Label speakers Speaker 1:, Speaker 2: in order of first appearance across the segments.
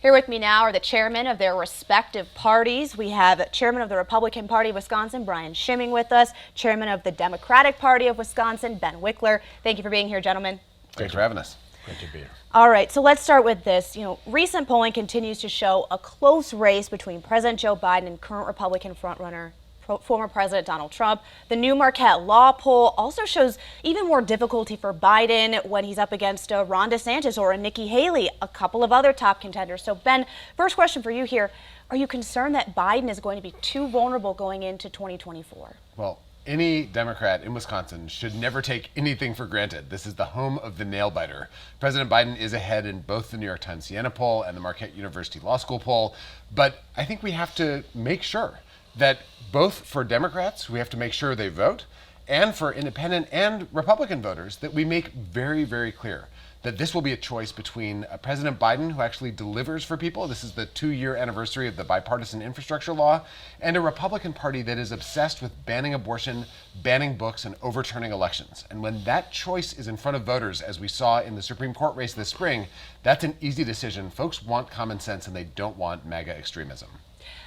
Speaker 1: Here with me now are the chairmen of their respective parties. We have Chairman of the Republican Party of Wisconsin, Brian Schimming, with us, Chairman of the Democratic Party of Wisconsin, Ben Wikler. Thank you for being here, gentlemen.
Speaker 2: Thanks for having us.
Speaker 3: Great to be here.
Speaker 1: All right, so let's start with this. Recent polling continues to show a close race between President Joe Biden and current Republican frontrunner, former President Donald Trump. The new Marquette Law poll also shows even more difficulty for Biden when he's up against Ron DeSantis or Nikki Haley, a couple of other top contenders. So, Ben, first question for you here. Are you concerned that Biden is going to be too vulnerable going into 2024?
Speaker 2: Well, any Democrat in Wisconsin should never take anything for granted. This is the home of the nail biter. President Biden is ahead in both the New York Times Siena poll and the Marquette University Law School poll. But I think we have to make sure that both for Democrats, we have to make sure they vote, and for independent and Republican voters, that we make very, very clear that this will be a choice between President Biden, who actually delivers for people. This is the 2-year anniversary of the bipartisan infrastructure law, and a Republican Party that is obsessed with banning abortion, banning books, and overturning elections. And when that choice is in front of voters, as we saw in the Supreme Court race this spring, that's an easy decision. Folks want common sense, and they don't want MAGA extremism.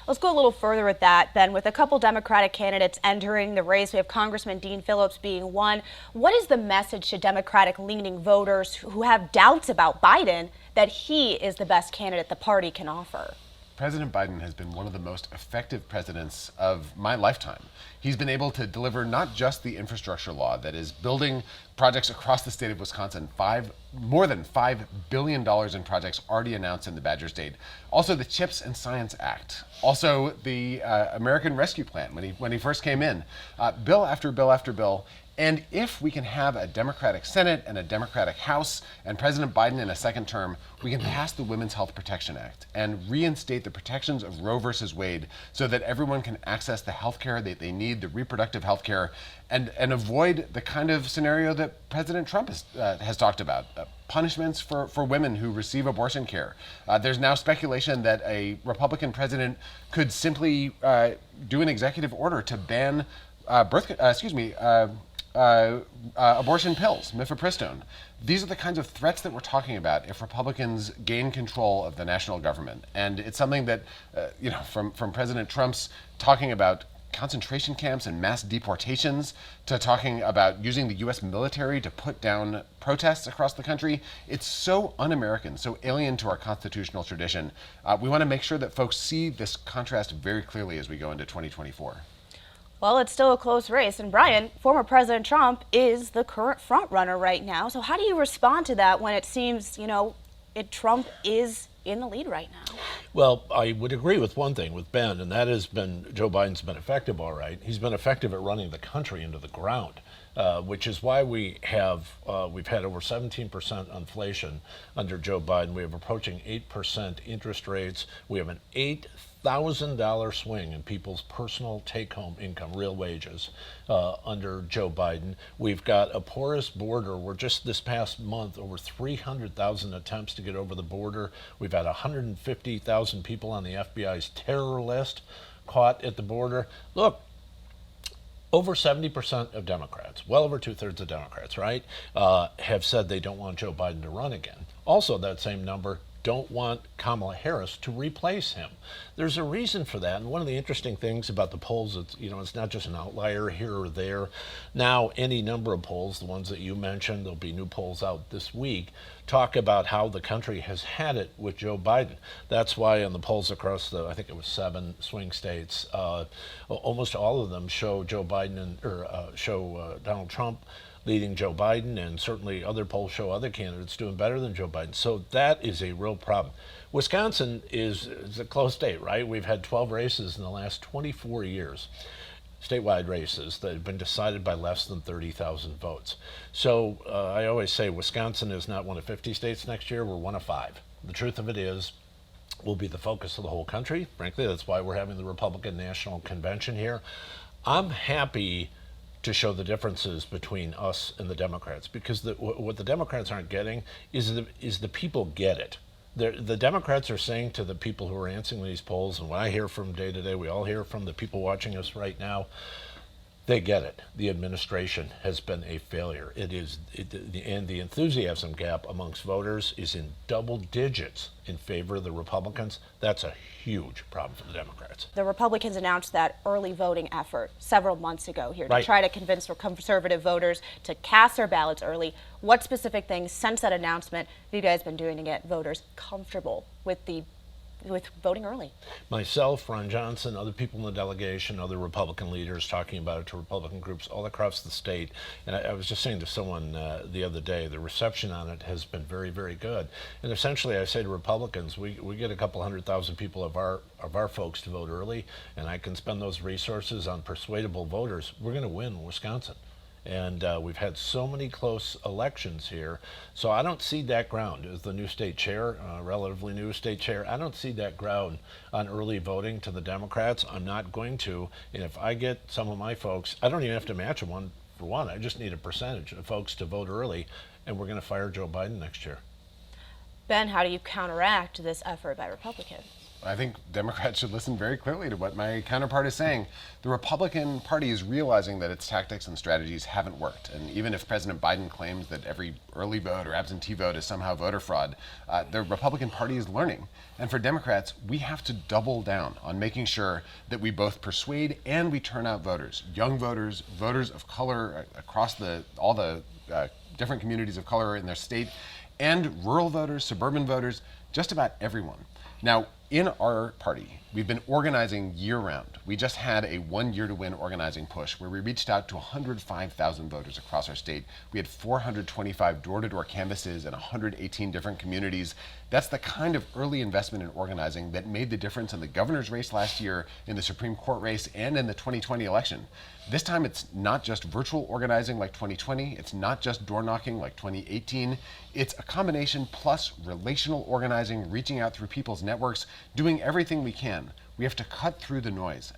Speaker 1: Let's go a little further with that, Ben. With a couple Democratic candidates entering the race, we have Congressman Dean Phillips being one. What is the message to Democratic-leaning voters who have doubts about Biden that he is the best candidate the party can offer?
Speaker 2: President Biden has been one of the most effective presidents of my lifetime. He's been able to deliver not just the infrastructure law that is building projects across the state of Wisconsin, more than $5 billion in projects already announced in the Badger State. Also the CHIPS and Science Act. Also the American Rescue Plan when he first came in. Bill after bill after bill. And if we can have a Democratic Senate and a Democratic House and President Biden in a second term, we can pass the Women's Health Protection Act and reinstate the protections of Roe versus Wade so that everyone can access the health care that they need, the reproductive health care, and avoid the kind of scenario that President Trump has talked about, punishments for women who receive abortion care. There's now speculation that a Republican president could simply do an executive order to ban abortion pills, mifepristone. These are the kinds of threats that we're talking about if Republicans gain control of the national government. And it's something that, from President Trump's talking about concentration camps and mass deportations to talking about using the U.S. military to put down protests across the country. It's so un-American, so alien to our constitutional tradition. We want to make sure that folks see this contrast very clearly as we go into 2024.
Speaker 1: Well, it's still a close race. And Brian, former President Trump is the current front runner right now. So how do you respond to that when it seems, Trump is in the lead right now?
Speaker 3: Well, I would agree with one thing with Ben, and that has been Joe Biden's been effective, all right. He's been effective at running the country into the ground, which is why we've had over 17% inflation under Joe Biden. We have approaching 8% interest rates. We have an $8,000 swing in people's personal take-home income, real wages, under Joe Biden. We've got a porous border. We're just this past month over 300,000 attempts to get over the border. We've had 150,000 people on the FBI's terror list caught at the border. Look, over 70% of Democrats, well over 2/3 of Democrats, right, have said they don't want Joe Biden to run again. Also, that same number don't want Kamala Harris to replace him. There's a reason for that, and one of the interesting things about the polls, it's not just an outlier here or there. Now, any number of polls, the ones that you mentioned, there'll be new polls out this week, talk about how the country has had it with Joe Biden. That's why in the polls across I think it was 7 swing states, almost all of them show Joe Biden show Donald Trump leading Joe Biden, and certainly other polls show other candidates doing better than Joe Biden. So that is a real problem. Wisconsin is a close state, right? We've had 12 races in the last 24 years, statewide races that have been decided by less than 30,000 votes. So I always say Wisconsin is not one of 50 states next year, we're one of 5. The truth of it is, we'll be the focus of the whole country. Frankly, that's why we're having the Republican National Convention here. I'm happy to show the differences between us and the Democrats, because what the Democrats aren't getting is the people get it. The Democrats are saying to the people who are answering these polls, and what I hear from day to day, we all hear from the people watching us right now, They get it. The administration has been a failure. And the enthusiasm gap amongst voters is in double digits in favor of the Republicans. That's a huge problem for the Democrats.
Speaker 1: The Republicans announced that early voting effort several months ago here to
Speaker 3: Right.
Speaker 1: try to convince conservative voters to cast their ballots early. What specific things since that announcement have you guys been doing to get voters comfortable with voting early?
Speaker 3: Myself, Ron Johnson, other people in the delegation, other Republican leaders talking about it to Republican groups all across the state. And I was just saying to someone the other day, the reception on it has been very, very good. And essentially, I say to Republicans, we get a couple 100,000 people of our folks to vote early, and I can spend those resources on persuadable voters. We're going to win Wisconsin. And we've had so many close elections here. So I don't cede that ground as the new state chair, relatively new state chair. I don't cede that ground on early voting to the Democrats. I'm not going to. And if I get some of my folks, I don't even have to match them one for one. I just need a percentage of folks to vote early, and we're going to fire Joe Biden next year.
Speaker 1: Ben, how do you counteract this effort by Republicans?
Speaker 2: I think Democrats should listen very clearly to what my counterpart is saying. The Republican Party is realizing that its tactics and strategies haven't worked. And even if President Biden claims that every early vote or absentee vote is somehow voter fraud, the Republican Party is learning. And for Democrats, we have to double down on making sure that we both persuade and we turn out voters, young voters, voters of color across all the different communities of color in their state, and rural voters, suburban voters, just about everyone. Now, in our party, we've been organizing year-round. We just had a 1 year to win organizing push where we reached out to 105,000 voters across our state. We had 425 door-to-door canvasses in 118 different communities. That's the kind of early investment in organizing that made the difference in the governor's race last year, in the Supreme Court race, and in the 2020 election. This time, it's not just virtual organizing like 2020. It's not just door knocking like 2018. It's a combination plus relational organizing, reaching out through people's networks, doing everything we can. We have to cut through the noise.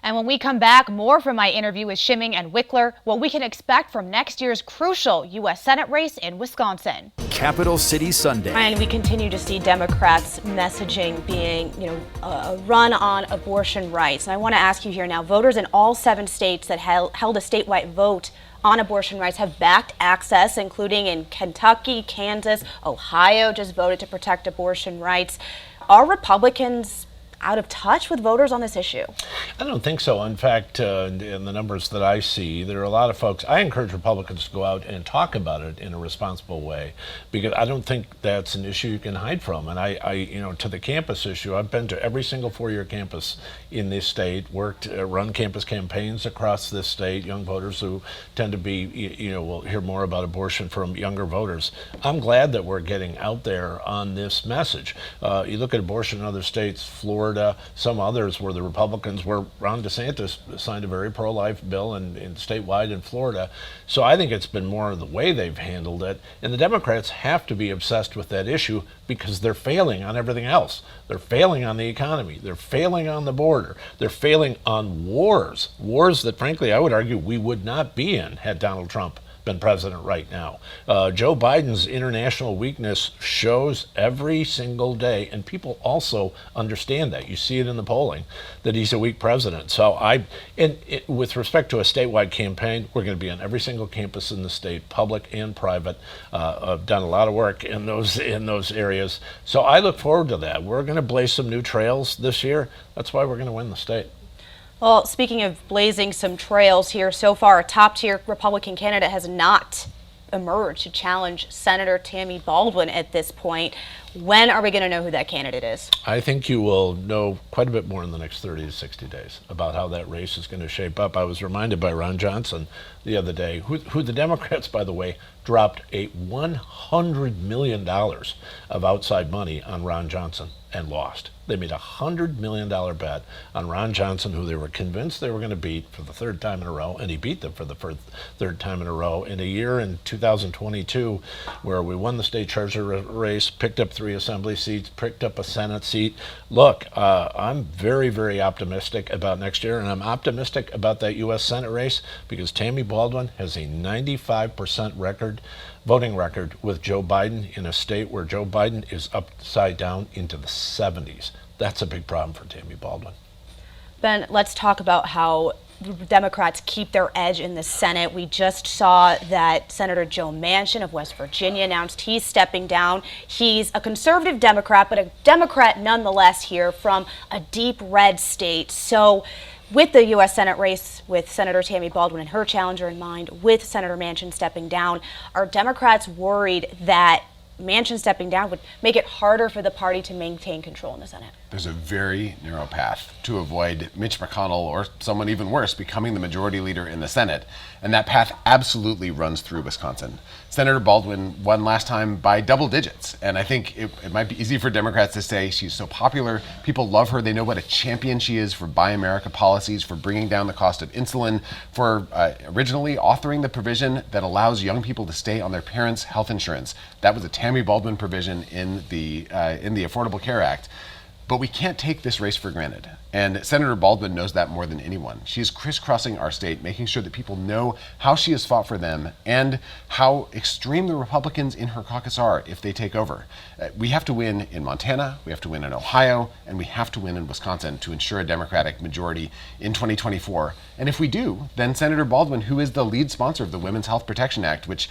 Speaker 1: And when we come back, more from my interview with Schimming and Wikler, what we can expect from next year's crucial U.S. Senate race in Wisconsin.
Speaker 4: Capital City Sunday.
Speaker 1: And we continue to see Democrats' messaging being, a run on abortion rights. And I want to ask you here now, voters in all 7 states that held a statewide vote on abortion rights have backed access, including in Kentucky, Kansas, Ohio just voted to protect abortion rights. Are Republicans out of touch with voters on this issue?
Speaker 3: I don't think so. In fact, in the numbers that I see, there are a lot of folks. I encourage Republicans to go out and talk about it in a responsible way, because I don't think that's an issue you can hide from. And to the campus issue, I've been to every single 4-year campus in this state, run campus campaigns across this state, young voters who tend to be, we'll hear more about abortion from younger voters. I'm glad that we're getting out there on this message. You look at abortion in other states, Florida, some others where the Republicans, where Ron DeSantis signed a very pro-life bill in statewide in Florida. So I think it's been more of the way they've handled it. And the Democrats have to be obsessed with that issue because they're failing on everything else. They're failing on the economy. They're failing on the border. They're failing on wars that, frankly, I would argue we would not be in had Donald Trump been president right now. Joe Biden's international weakness shows every single day, and people also understand that. You see it in the polling that he's a weak president. So with respect to a statewide campaign, we're going to be on every single campus in the state, public and private. I've done a lot of work in those areas. So I look forward to that. We're going to blaze some new trails this year. That's why we're going to win the state.
Speaker 1: Well, speaking of blazing some trails here, so far a top-tier Republican candidate has not emerged to challenge Senator Tammy Baldwin at this point. When are we going to know who that candidate is?
Speaker 3: I think you will know quite a bit more in the next 30 to 60 days about how that race is going to shape up. I was reminded by Ron Johnson the other day, who the Democrats, by the way, dropped a $100 million of outside money on Ron Johnson and lost. They made a $100 million bet on Ron Johnson, who they were convinced they were going to beat for the 3rd time in a row, and he beat them for the 3rd time in a row. In a year in 2022 where we won the state treasurer race, picked up 3 assembly seats, picked up a Senate seat. Look, I'm very, very optimistic about next year, and I'm optimistic about that U.S. Senate race because Tammy Baldwin has a 95% voting record with Joe Biden in a state where Joe Biden is upside down into the 70s. That's a big problem for Tammy Baldwin.
Speaker 1: Ben, let's talk about how Democrats keep their edge in the Senate. We just saw that Senator Joe Manchin of West Virginia announced he's stepping down. He's a conservative Democrat, but a Democrat nonetheless here from a deep red state. So with the U.S. Senate race, with Senator Tammy Baldwin and her challenger in mind, with Senator Manchin stepping down, are Democrats worried that Manchin stepping down would make it harder for the party to maintain control in the Senate?
Speaker 2: There's a very narrow path to avoid Mitch McConnell or someone even worse becoming the majority leader in the Senate. And that path absolutely runs through Wisconsin. Senator Baldwin won last time by double digits. And I think it might be easy for Democrats to say she's so popular. People love her. They know what a champion she is for Buy America policies, for bringing down the cost of insulin, for originally authoring the provision that allows young people to stay on their parents' health insurance. That was a Tammy Baldwin provision in the Affordable Care Act. But we can't take this race for granted. And Senator Baldwin knows that more than anyone. She's crisscrossing our state, making sure that people know how she has fought for them and how extreme the Republicans in her caucus are if they take over. We have to win in Montana, we have to win in Ohio, and we have to win in Wisconsin to ensure a Democratic majority in 2024. And if we do, then Senator Baldwin, who is the lead sponsor of the Women's Health Protection Act, which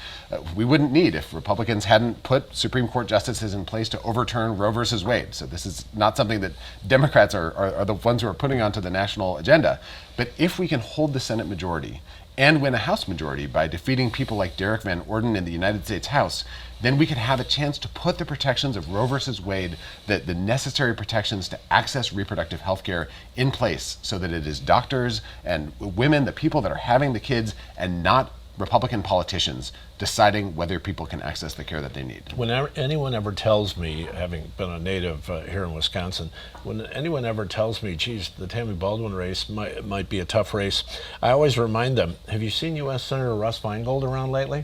Speaker 2: we wouldn't need if Republicans hadn't put Supreme Court justices in place to overturn Roe versus Wade. So this is not something that Democrats are the ones who are putting onto the national agenda. But if we can hold the Senate majority and win a House majority by defeating people like Derek Van Orden in the United States House, then we could have a chance to put the protections of Roe versus Wade, the necessary protections to access reproductive health care in place so that it is doctors and women, the people that are having the kids, and not Republican politicians deciding whether people can access the care that they need.
Speaker 3: When anyone ever tells me, having been a native here in Wisconsin, when anyone ever tells me, geez, the Tammy Baldwin race might be a tough race, I always remind them, have you seen U.S. Senator Russ Feingold around lately?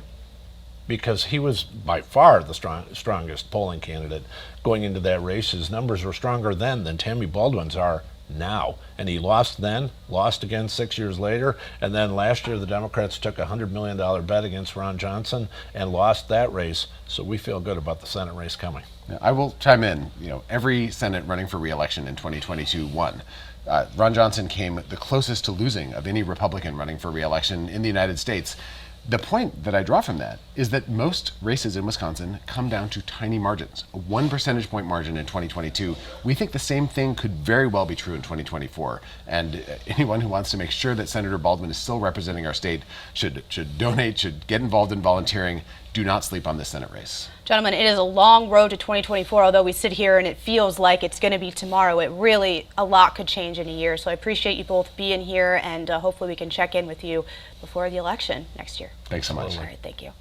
Speaker 3: Because he was by far the strongest polling candidate going into that race. His numbers were stronger then than Tammy Baldwin's are now. And he lost then, lost again 6 years later, and then last year the Democrats took a $100 million bet against Ron Johnson and lost that race. So we feel good about the Senate race coming.
Speaker 2: I will chime in. Every Senate running for re-election in 2022 won. Ron Johnson came the closest to losing of any Republican running for re-election in the United States. The point that I draw from that is that most races in Wisconsin come down to tiny margins, a 1 percentage point margin in 2022. We think the same thing could very well be true in 2024. And anyone who wants to make sure that Senator Baldwin is still representing our state should donate, should get involved in volunteering. Do not sleep on this Senate race.
Speaker 1: Gentlemen, it is a long road to 2024, although we sit here and it feels like it's going to be tomorrow. A lot could change in a year. So I appreciate you both being here, and hopefully we can check in with you before the election next year.
Speaker 2: Thanks so much.
Speaker 1: All right, thank you.